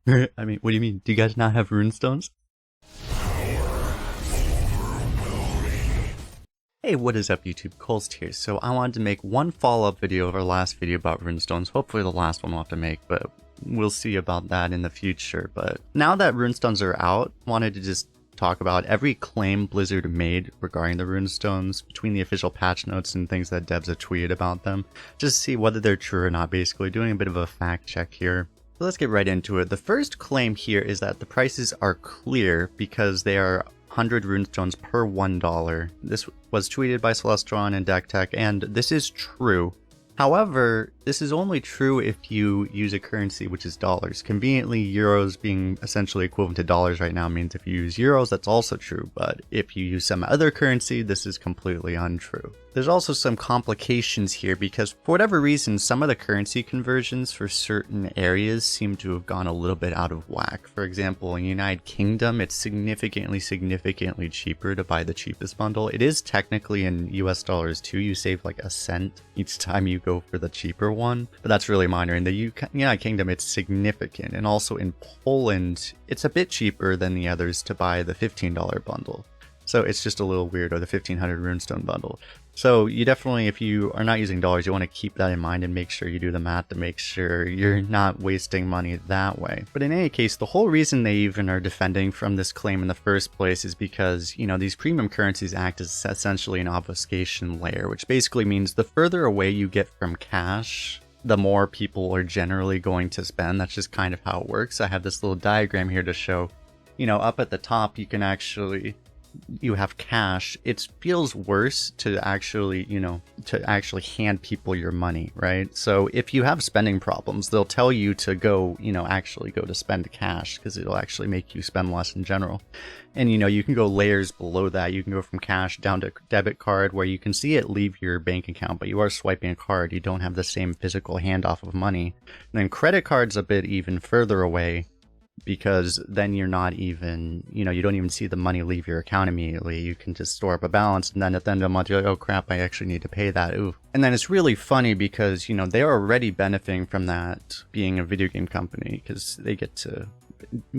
I mean, what do you mean? Do you guys not have runestones? Hey, what is up YouTube? Kolst here. So I wanted to make one follow-up video of our last video about runestones. Hopefully the last one we'll have to make, but we'll see about that in the future. But now that runestones are out, I wanted to just talk about every claim Blizzard made regarding the runestones between the official patch notes and things that devs have tweeted about them. Just to see whether they're true or not, basically doing a bit of a fact check here. So let's get right into it. The first claim here is that the prices are clear because they are 100 runestones per $1. This was tweeted by Celestron and DeckTech, and this is true. However, this is only true if you use a currency which is dollars. Conveniently, euros being essentially equivalent to dollars right now means if you use euros, that's also true, but if you use some other currency, this is completely untrue. There's also some complications here because for whatever reason, some of the currency conversions for certain areas seem to have gone a little bit out of whack. For example, in the United Kingdom, it's significantly cheaper to buy the cheapest bundle. It is technically in US dollars too. You save like a cent each time you go for the cheaper one, but that's really minor. In the United Kingdom, it's significant. And also in Poland, it's a bit cheaper than the others to buy the $15 bundle. So it's just a little weird, or the 1500 runestone bundle. So you definitely, if you are not using dollars, you want to keep that in mind and make sure you do the math to make sure you're not wasting money that way. But in any case, the whole reason they even are defending from this claim in the first place is because, you know, these premium currencies act as essentially an obfuscation layer, which basically means the further away you get from cash, the more people are generally going to spend. That's just kind of how it works. I have this little diagram here to show, you know, up at the top, you can actually, you have cash. It feels worse to actually, you know, to actually hand people your money, right? So if you have spending problems, they'll tell you to go, you know, actually go to spend cash because it'll actually make you spend less in general. And, you know, you can go layers below that. You can go from cash down to debit card where you can see it leave your bank account, but you are swiping a card. You don't have the same physical handoff of money. And then credit card's a bit even further away, because then you're not even, you know, you don't even see the money leave your account immediately. You can just store up a balance, and then at the end of the month, you're like, oh crap, I actually need to pay that. Ooh. And then it's really funny because, you know, they're already benefiting from that being a video game company because they get to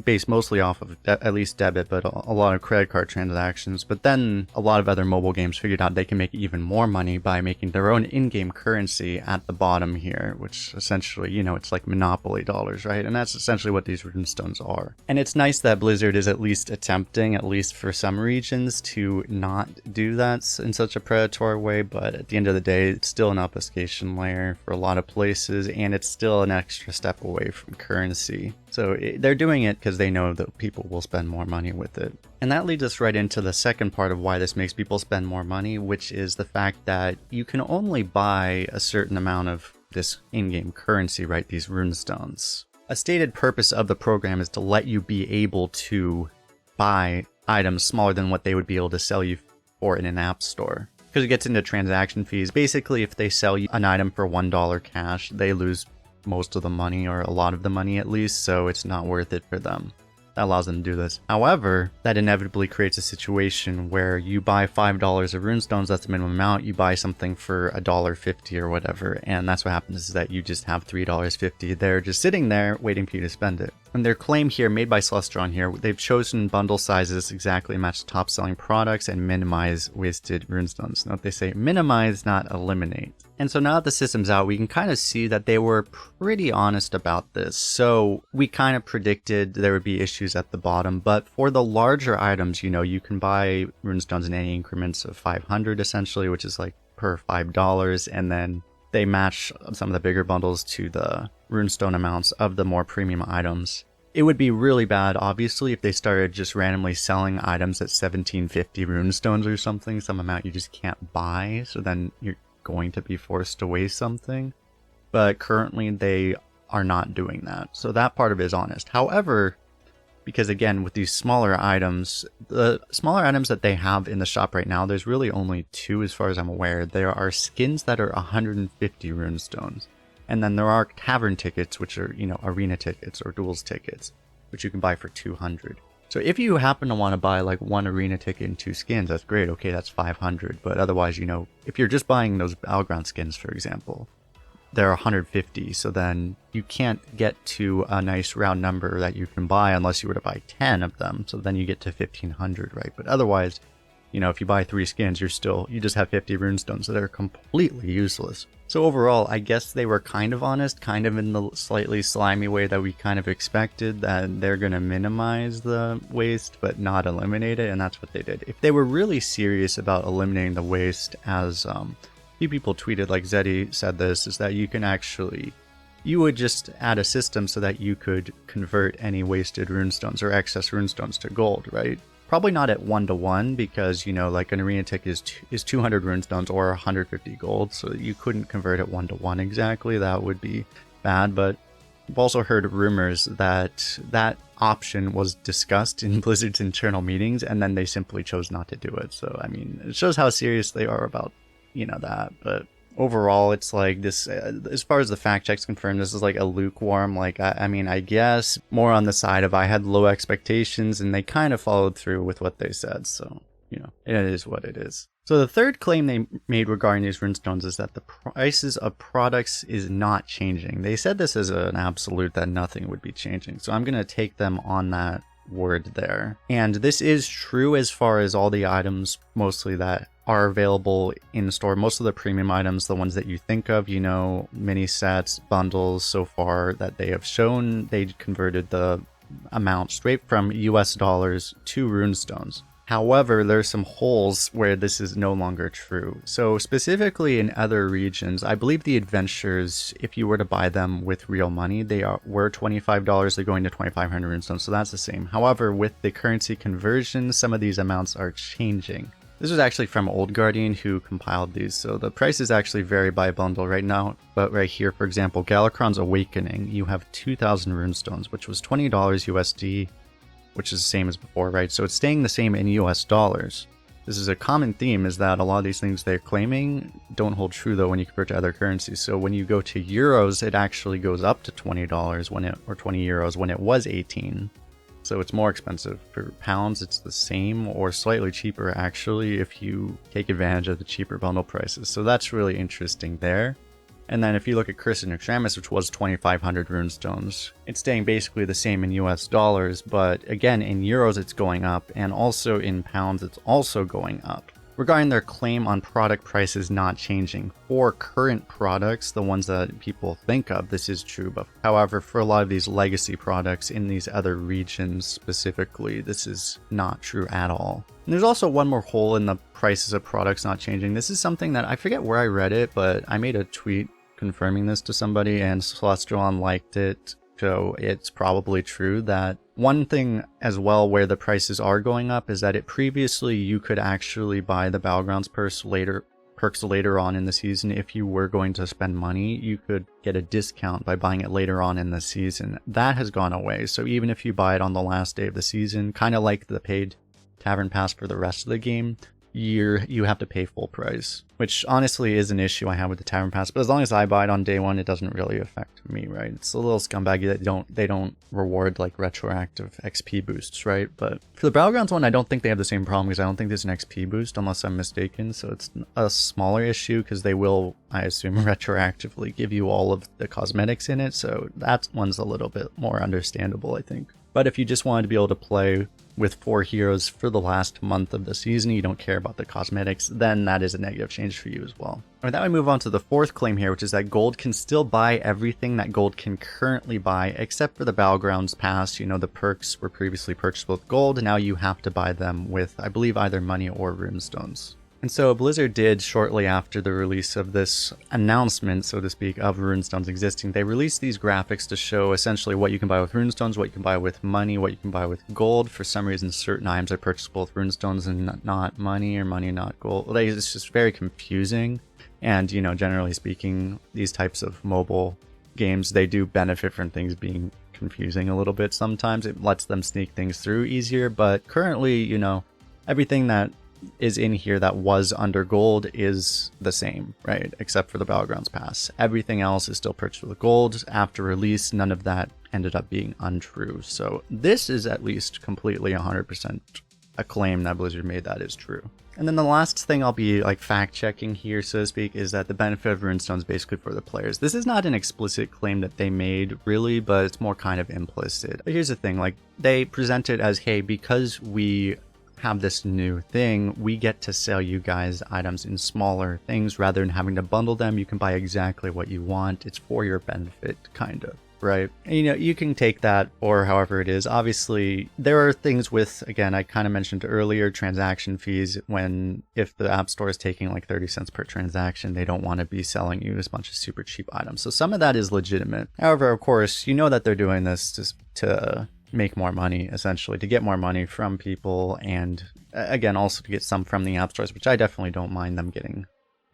based mostly off of at least debit, but a lot of credit card transactions. But then a lot of other mobile games figured out they can make even more money by making their own in-game currency at the bottom here, which essentially, you know, it's like Monopoly dollars, right? And that's essentially what these runestones are. And it's nice that Blizzard is at least attempting, at least for some regions, to not do that in such a predatory way, but at the end of the day, it's still an obfuscation layer for a lot of places, and it's still an extra step away from currency. So they're doing it because they know that people will spend more money with it. And that leads us right into the second part of why this makes people spend more money, which is the fact that you can only buy a certain amount of this in-game currency, right? These runestones. A stated purpose of the program is to let you be able to buy items smaller than what they would be able to sell you for in an app store. Because it gets into transaction fees. Basically, if they sell you an item for $1 cash, they lose most of the money, or a lot of the money at least, so it's not worth it for them. That allows them to do this. However, that inevitably creates a situation where you buy $5 of runestones, that's the minimum amount, you buy something for $1.50 or whatever, and that's what happens is that you just have $3.50 there just sitting there waiting for you to spend it. And their claim here, made by Celestron here, they've chosen bundle sizes exactly match top selling products and minimize wasted runestones. Note they say minimize, not eliminate. And so now that the system's out, we can kind of see that they were pretty honest about this. So we kind of predicted there would be issues at the bottom, but for the larger items, you know, you can buy runestones in any increments of 500 essentially, which is like per $5, and then they match some of the bigger bundles to the runestone amounts of the more premium items. It would be really bad, obviously, if they started just randomly selling items at 1750 runestones or something, some amount you just can't buy, so then you're going to be forced to waste something. But currently they are not doing that, so that part of it is honest. However, because again, with these smaller items, the smaller items that they have in the shop right now, there's really only two as far as I'm aware. There are skins that are 150 runestones, and then there are tavern tickets, which are, you know, arena tickets or duels tickets, which you can buy for 200. So if you happen to want to buy like one arena ticket and two skins, that's great. Okay, that's 500. But otherwise, you know, if you're just buying those battleground skins, for example, they're 150. So then you can't get to a nice round number that you can buy unless you were to buy 10 of them. So then you get to 1500, right? But otherwise, you know, if you buy 3 skins, you just have 50 runestones that are completely useless. So overall, I guess they were kind of honest, kind of in the slightly slimy way that we kind of expected, that they're going to minimize the waste but not eliminate it, and that's what they did. If they were really serious about eliminating the waste, as a few people tweeted, like Zeddy said this, is that you would just add a system so that you could convert any wasted runestones or excess runestones to gold, right? Probably not at 1-to-1 because, you know, like an arena ticket is 200 runestones or 150 gold, so you couldn't convert it 1-to-1 exactly. That would be bad, but I've also heard rumors that that option was discussed in Blizzard's internal meetings and then they simply chose not to do it. So, I mean, it shows how serious they are about, you know, that, but overall, it's like this, as far as the fact checks confirmed, this is like a lukewarm, like, I mean, I guess more on the side of I had low expectations and they kind of followed through with what they said. So, you know, it is what it is. So the third claim they made regarding these runestones is that the prices of products is not changing. They said this as an absolute that nothing would be changing. So I'm going to take them on that word there. And this is true as far as all the items mostly that are available in store. Most of the premium items, the ones that you think of, you know, mini sets, bundles, so far that they have shown, they converted the amount straight from US dollars to runestones. However, there's some holes where this is no longer true. So specifically in other regions, I believe the adventures, if you were to buy them with real money, were $25. They're going to 2,500 runestones, so that's the same. However, with the currency conversion, some of these amounts are changing. This was actually from Old Guardian who compiled these, so the prices actually vary by bundle right now. But right here, for example, Galakrond's Awakening, you have 2,000 runestones, which was $20 USD, which is the same as before, right? So it's staying the same in US dollars. This is a common theme, is that a lot of these things they're claiming don't hold true though when you compare to other currencies. So when you go to euros, it actually goes up to $20 or 20 euros when it was 18. So it's more expensive. For pounds, it's the same or slightly cheaper actually if you take advantage of the cheaper bundle prices. So that's really interesting there. And then if you look at Curse and Extremis, which was 2,500 runestones, it's staying basically the same in US dollars, but again, in euros it's going up, and also in pounds it's also going up. Regarding their claim on product prices not changing, for current products, the ones that people think of, this is true, but however, for a lot of these legacy products in these other regions specifically, this is not true at all. And there's also one more hole in the prices of products not changing. This is something that I forget where I read it, but I made a tweet confirming this to somebody and Celestial liked it. So it's probably true that one thing as well where the prices are going up is that previously you could actually buy the battlegrounds perks later on in the season. If you were going to spend money, you could get a discount by buying it later on in the season. That has gone away. So even if you buy it on the last day of the season, kind of like the paid tavern pass for the rest of the game, you have to pay full price, which honestly is an issue I have with the tavern pass. But as long as I buy it on day one, it doesn't really affect me, right? It's a little scumbaggy that they don't reward like retroactive XP boosts, right? But for the battlegrounds one, I don't think they have the same problem because I don't think there's an XP boost unless I'm mistaken. So it's a smaller issue because they will, I assume, retroactively give you all of the cosmetics in it. So that one's a little bit more understandable, I think. But if you just wanted to be able to play with 4 heroes for the last month of the season, you don't care about the cosmetics, then that is a negative change for you as well. With that, we move on to the fourth claim here, which is that gold can still buy everything that gold can currently buy, except for the battlegrounds pass. You know, the perks were previously purchased with gold, now you have to buy them with, I believe, either money or runestones. And so Blizzard did, shortly after the release of this announcement, so to speak, of runestones existing, they released these graphics to show essentially what you can buy with runestones, what you can buy with money, what you can buy with gold. For some reason, certain items are purchasable with runestones and not money, or money not gold. It's just very confusing. And, you know, generally speaking, these types of mobile games, they do benefit from things being confusing a little bit sometimes. It lets them sneak things through easier, but currently, you know, everything that is in here that was under gold is the same, right? Except for the battlegrounds pass. Everything else is still purchased with gold. After release, none of that ended up being untrue. So this is at least completely 100% a claim that Blizzard made that is true. And then the last thing I'll be like fact checking here, so to speak, is that the benefit of Runestones is basically for the players. This is not an explicit claim that they made really, but it's more kind of implicit. But here's the thing, like they present it as, hey, because we have this new thing, we get to sell you guys items in smaller things rather than having to bundle them. You can buy exactly what you want. It's for your benefit, kind of. Right. And, you know, you can take that or however it is. Obviously, there are things with, again, I kind of mentioned earlier, transaction fees. When if the App Store is taking like 30 cents per transaction, they don't want to be selling you a bunch of super cheap items. So some of that is legitimate. However, of course, you know that they're doing this to make more money, essentially, to get more money from people. And again, also to get some from the App Stores, which I definitely don't mind them getting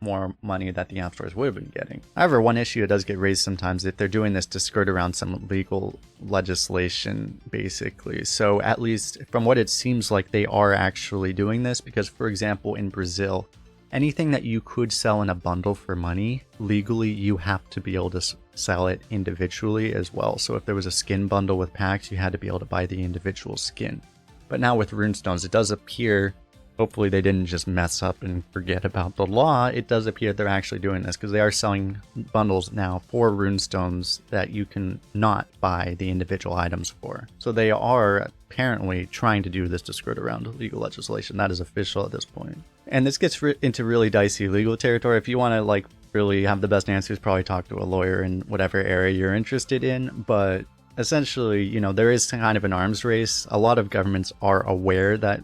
more money that the app stores would have been getting. However, one issue that does get raised sometimes if they're doing this to skirt around some legal legislation, basically. So at least from what it seems like, they are actually doing this because, for example, in Brazil, anything that you could sell in a bundle for money, legally you have to be able to sell it individually as well. So if there was a skin bundle with packs, you had to be able to buy the individual skin. But now with Runestones, it does appear, hopefully they didn't just mess up and forget about the law. It does appear they're actually doing this because they are selling bundles now for Runestones that you can not buy the individual items for. So they are apparently trying to do this to skirt around legal legislation. That is official at this point. And this gets into really dicey legal territory. If you want to like really have the best answers, probably talk to a lawyer in whatever area you're interested in. But essentially, you know, there is kind of an arms race. A lot of governments are aware that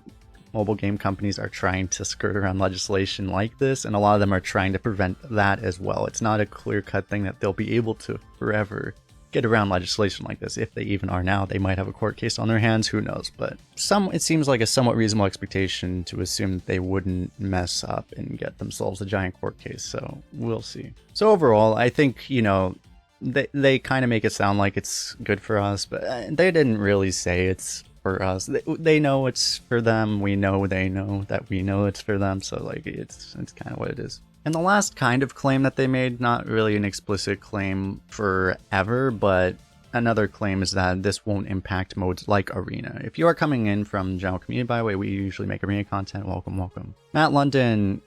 mobile game companies are trying to skirt around legislation like this, and a lot of them are trying to prevent that as well. It's not a clear-cut thing that they'll be able to forever get around legislation like this. If they even are now, they might have a court case on their hands, who knows. But it seems like a somewhat reasonable expectation to assume that they wouldn't mess up and get themselves a giant court case, so we'll see. So overall, I think, you know, they kind of make it sound like it's good for us, but they didn't really say it's for us. They know it's for them. We know they know that we know it's for them. So like it's kind of what it is. And the last kind of claim that they made, not really an explicit claim forever, but another claim is that this won't impact modes like Arena. If you are coming in from general community, by the way, we usually make Arena content. Welcome. Matt London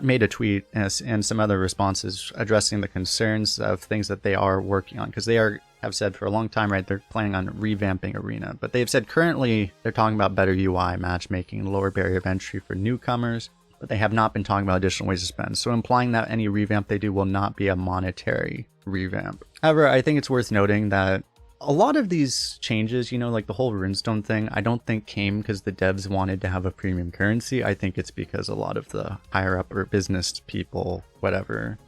made a tweet and some other responses addressing the concerns of things that they are working on, because they have said for a long time, right, they're planning on revamping Arena. But they've said currently they're talking about better UI, matchmaking, lower barrier of entry for newcomers, but they have not been talking about additional ways to spend. So implying that any revamp they do will not be a monetary revamp. However, I think it's worth noting that a lot of these changes, you know, like the whole Runestone thing, I don't think came because the devs wanted to have a premium currency. I think it's because a lot of the higher up or business people, whatever,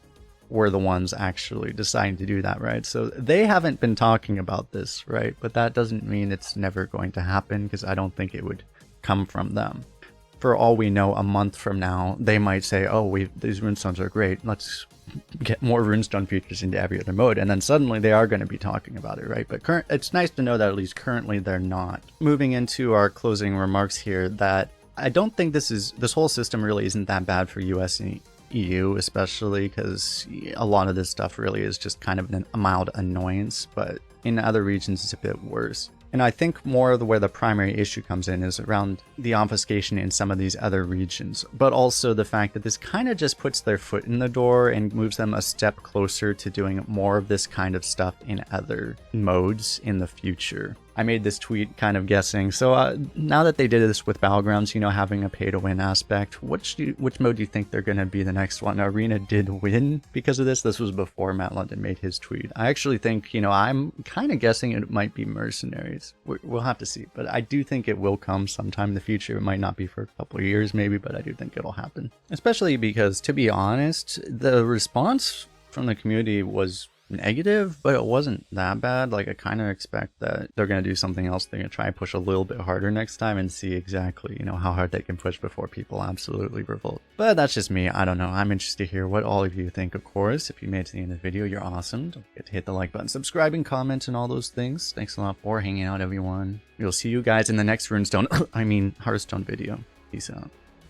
were the ones actually deciding to do that, right? So they haven't been talking about this, right? But that doesn't mean it's never going to happen, because I don't think it would come from them. For all we know, a month from now, they might say, oh, these Runestones are great. Let's get more Runestone features into every other mode. And then suddenly they are going to be talking about it, right? But it's nice to know that at least currently they're not. Moving into our closing remarks here, that I don't think this whole system really isn't that bad for US and EU, especially because a lot of this stuff really is just kind of a mild annoyance, but in other regions it's a bit worse. And I think more of where the primary issue comes in is around the obfuscation in some of these other regions, but also the fact that this kind of just puts their foot in the door and moves them a step closer to doing more of this kind of stuff in other modes in the future. I made this tweet kind of guessing. So now that they did this with Battlegrounds, you know, having a pay-to-win aspect, which mode do you think they're going to be the next one? Arena did win because of this. This was before Matt London made his tweet. I actually think, you know, I'm kind of guessing it might be Mercenaries. We'll have to see. But I do think it will come sometime in the future. It might not be for a couple of years maybe, but I do think it'll happen. Especially because, to be honest, the response from the community was negative, but it wasn't that bad. Like, I kind of expect that they're going to do something else. They're going to try and push a little bit harder next time and see exactly, you know, how hard they can push before people absolutely revolt. But that's just me. I don't know. I'm interested to hear what all of you think, of course. If you made it to the end of the video, you're awesome. Don't forget to hit the like button, subscribe, and comment, and all those things. Thanks a lot for hanging out, everyone. We'll see you guys in the next Hearthstone video. Peace out.